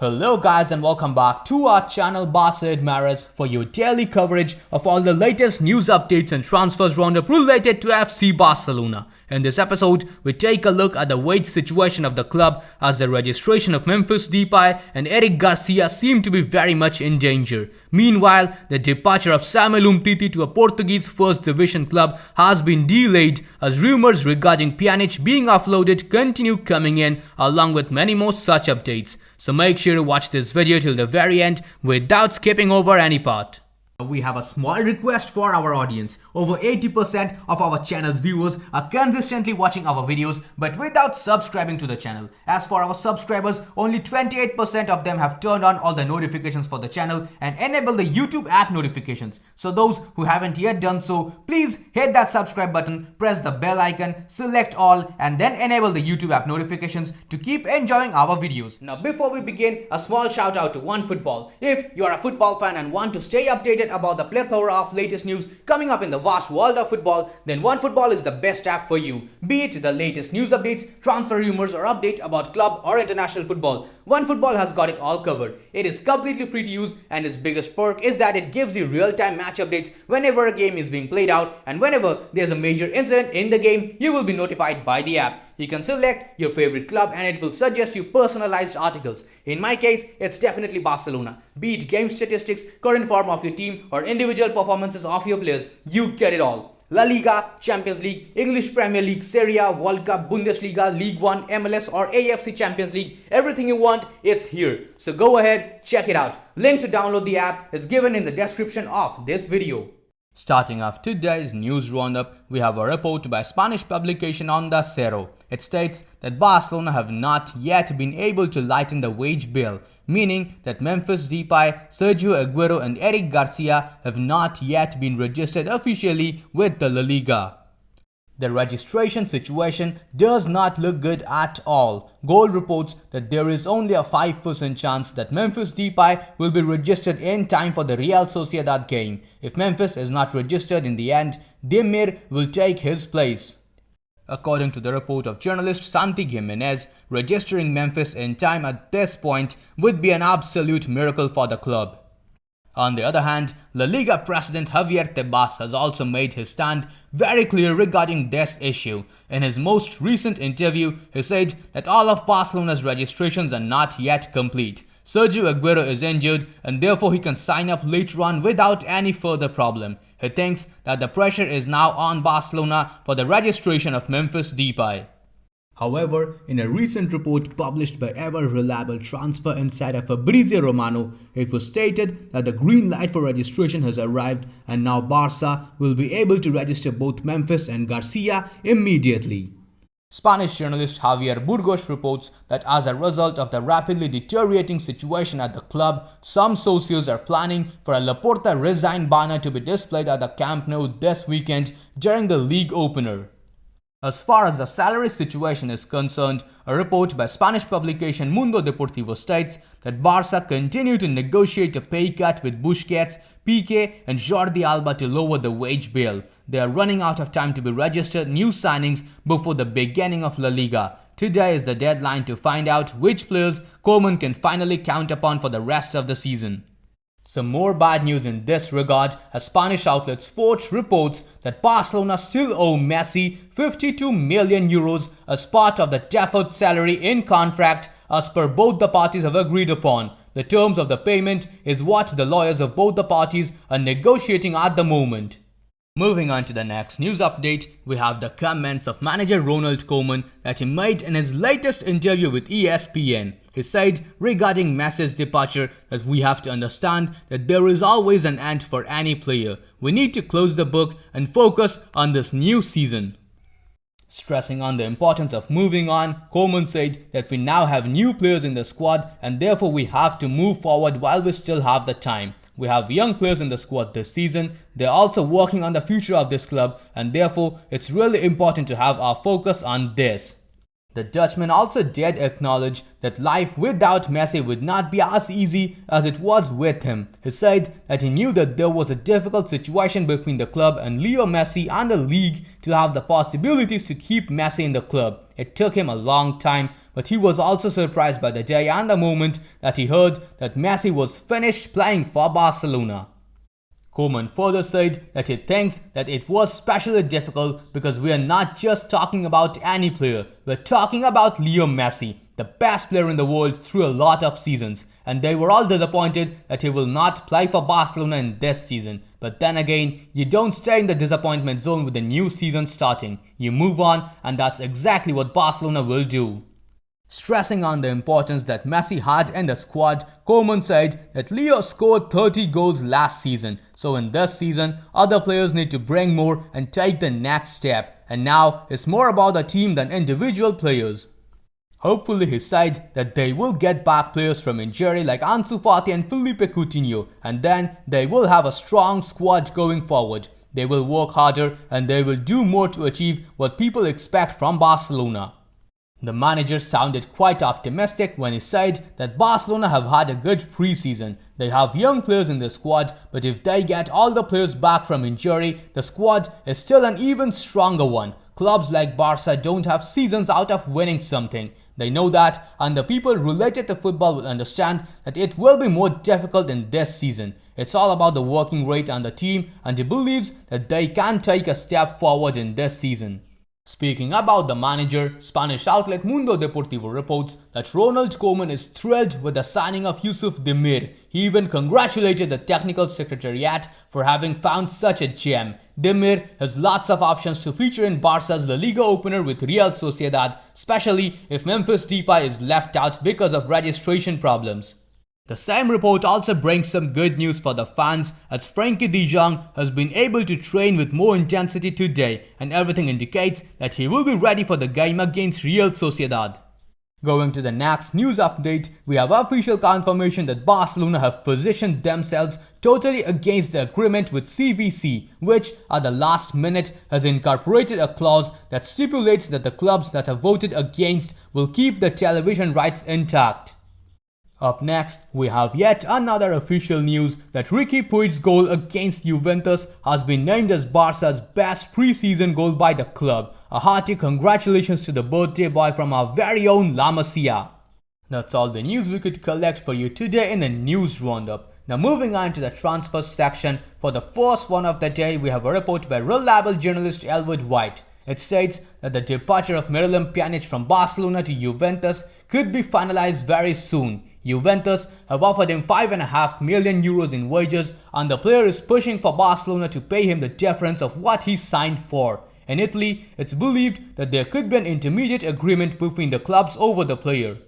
Hello guys and welcome back to our channel Barca Admirers for your daily coverage of all the latest news updates and transfers roundup related to FC Barcelona. In this episode, we take a look at the wage situation of the club as the registration of Memphis Depay and Eric Garcia seem to be very much in danger. Meanwhile, the departure of Samuel Umtiti to a Portuguese first division club has been delayed as rumors regarding Pjanic being offloaded continue coming in along with many more such updates. So make sure to watch this video till the very end without skipping over any part. We have a small request for our audience. Over 80% of our channel's viewers are consistently watching our videos but without subscribing to the channel. As for our subscribers, only 28% of them have turned on all the notifications for the channel and enabled the YouTube app notifications. So those who haven't yet done so, please hit that subscribe button, press the bell icon, select all and then enable the YouTube app notifications to keep enjoying our videos. Now before we begin, a small shout out to OneFootball. If you are a football fan and want to stay updated about the plethora of latest news coming up in the vast world of football, then OneFootball is the best app for you. Be it the latest news updates, transfer rumors or update about club or international football, OneFootball has got it all covered. It is completely free to use and its biggest perk is that it gives you real-time match updates whenever a game is being played out, and whenever there's a major incident in the game, you will be notified by the app. You can select your favorite club and it will suggest you personalized articles. In my case, it's definitely Barcelona. Be it game statistics, current form of your team or individual performances of your players, you get it all. Laliga, Champions League, English Premier League, Serie A, World Cup, Bundesliga, League 1, MLS or AFC Champions League, everything you want, it's here. So go ahead, check it out. Link to download the app is given in the description of this video. Starting off today's news roundup, we have a report by Spanish publication Onda Cero. It states that Barcelona have not yet been able to lighten the wage bill, meaning that Memphis Depay, Sergio Aguero and Eric Garcia have not yet been registered officially with the Laliga. The registration situation does not look good at all. Goal reports that there is only a 5% chance that Memphis Depay will be registered in time for the Real Sociedad game. If Memphis is not registered in the end, Demir will take his place. According to the report of journalist Santi Jimenez, registering Memphis in time at this point would be an absolute miracle for the club. On the other hand, La Liga president Javier Tebas has also made his stand very clear regarding this issue. In his most recent interview, he said that all of Barcelona's registrations are not yet complete. Sergio Aguero is injured and therefore he can sign up later on without any further problem. He thinks that the pressure is now on Barcelona for the registration of Memphis Depay. However, in a recent report published by ever-reliable transfer insider Fabrizio Romano, it was stated that the green light for registration has arrived and now Barca will be able to register both Memphis and Garcia immediately. Spanish journalist Javier Burgos reports that as a result of the rapidly deteriorating situation at the club, some socios are planning for a Laporta resign banner to be displayed at the Camp Nou this weekend during the league opener. As far as the salary situation is concerned, a report by Spanish publication Mundo Deportivo states that Barca continue to negotiate a pay cut with Busquets, Piqué and Jordi Alba to lower the wage bill. They are running out of time to be registered new signings before the beginning of La Liga. Today is the deadline to find out which players Koeman can finally count upon for the rest of the season. Some more bad news in this regard as Spanish outlet Sport reports that Barcelona still owe Messi 52 million euros as part of the deferred salary in contract as per both the parties have agreed upon. The terms of the payment is what the lawyers of both the parties are negotiating at the moment. Moving on to the next news update, we have the comments of manager Ronald Koeman that he made in his latest interview with ESPN. He said regarding Messi's departure that we have to understand that there is always an end for any player. We need to close the book and focus on this new season. Stressing on the importance of moving on, Koeman said that we now have new players in the squad and therefore we have to move forward while we still have the time. We have young players in the squad this season. They're also working on the future of this club and therefore it's really important to have our focus on this. The Dutchman also did acknowledge that life without Messi would not be as easy as it was with him. He said that he knew that there was a difficult situation between the club and Leo Messi and the league to have the possibilities to keep Messi in the club. It took him a long time, but he was also surprised by the day and the moment that he heard that Messi was finished playing for Barcelona. Koeman further said that he thinks that it was especially difficult because we are not just talking about any player, we're talking about Leo Messi, the best player in the world through a lot of seasons, and they were all disappointed that he will not play for Barcelona in this season. But then again, you don't stay in the disappointment zone with the new season starting. You move on, and that's exactly what Barcelona will do. Stressing on the importance that Messi had in the squad, Koeman said that Leo scored 30 goals last season, so in this season, other players need to bring more and take the next step, and now it's more about the team than individual players. Hopefully he said that they will get back players from injury like Ansu Fati and Philippe Coutinho, and then they will have a strong squad going forward. They will work harder and they will do more to achieve what people expect from Barcelona. The manager sounded quite optimistic when he said that Barcelona have had a good pre-season. They have young players in the squad, but if they get all the players back from injury, the squad is still an even stronger one. Clubs like Barca don't have seasons out of winning something. They know that, and the people related to football will understand that it will be more difficult in this season. It's all about the working rate and the team, and he believes that they can take a step forward in this season. Speaking about the manager, Spanish outlet Mundo Deportivo reports that Ronald Koeman is thrilled with the signing of Yusuf Demir. He even congratulated the technical secretariat for having found such a gem. Demir has lots of options to feature in Barca's Laliga opener with Real Sociedad, especially if Memphis Depay is left out because of registration problems. The same report also brings some good news for the fans, as Frenkie de Jong has been able to train with more intensity today, and everything indicates that he will be ready for the game against Real Sociedad. Going to the next news update, we have official confirmation that Barcelona have positioned themselves totally against the agreement with CVC, which at the last minute has incorporated a clause that stipulates that the clubs that have voted against will keep the television rights intact. Up next, we have yet another official news that Riqui Puig's goal against Juventus has been named as Barca's best pre-season goal by the club. A hearty congratulations to the birthday boy from our very own La Masia. That's all the news we could collect for you today in the news roundup. Now moving on to the transfer section, for the first one of the day, we have a report by reliable journalist Elwood White. It states that the departure of Miralem Pjanic from Barcelona to Juventus could be finalized very soon. Juventus have offered him €5.5 million in wages, and the player is pushing for Barcelona to pay him the difference of what he signed for. In Italy, it's believed that there could be an intermediate agreement between the clubs over the player.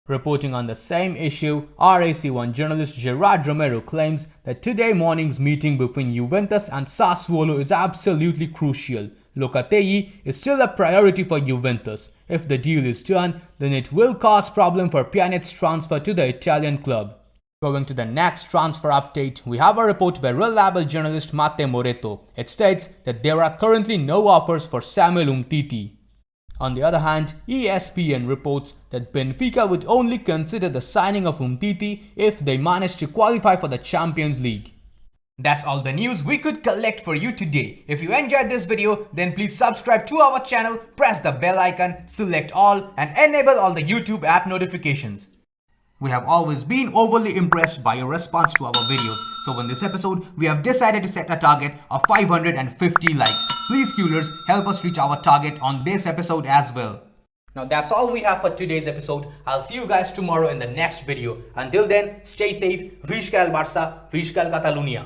Reporting on the same issue, RAC1 journalist Gerard Romero claims that today morning's meeting between Juventus and Sassuolo is absolutely crucial. Locatelli is still a priority for Juventus. If the deal is done, then it will cause problem for Pjanic's transfer to the Italian club. Going to the next transfer update, we have a report by reliable journalist Mate Moreto. It states that there are currently no offers for Samuel Umtiti. On the other hand, ESPN reports that Benfica would only consider the signing of Umtiti if they manage to qualify for the Champions League. That's all the news we could collect for you today. If you enjoyed this video, then please subscribe to our channel, press the bell icon, select all, and enable all the YouTube app notifications. We have always been overly impressed by your response to our videos, so in this episode, we have decided to set a target of 550 likes. Please Qlers, help us reach our target on this episode as well. Now that's all we have for today's episode. I'll see you guys tomorrow in the next video. Until then, stay safe. Visca el Barça, Visca el Catalunya.